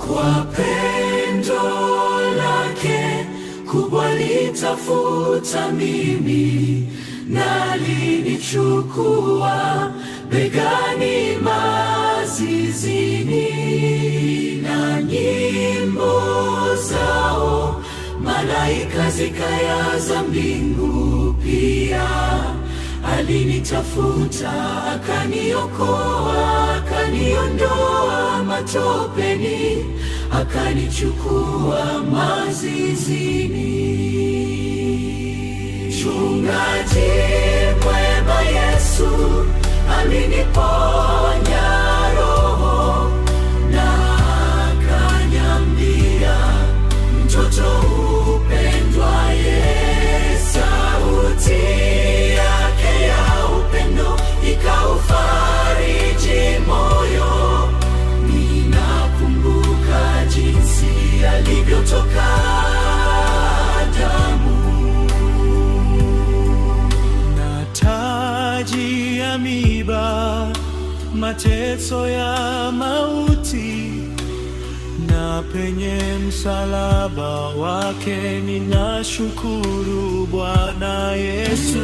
Kwa pendo lake kubwa litafuta mimi, na linichukua begani mazizini. Na nyimbo zao malaika zikayaza mbingu pia. Alinitafuta akaniokoa, akaniondoa matopeni, akanichukua mazizini. Mchungaji mwema Yesu aliniponya roho, na akaniambia, mtoto upendwaye, sauti yake ya upendo ikaufariji moyo. Ninakumbuka jinsi alivyotoka damu, na taji ya miiba, mateso ya mauti, na penye msalaba wake ninashukuru Bwana Yesu.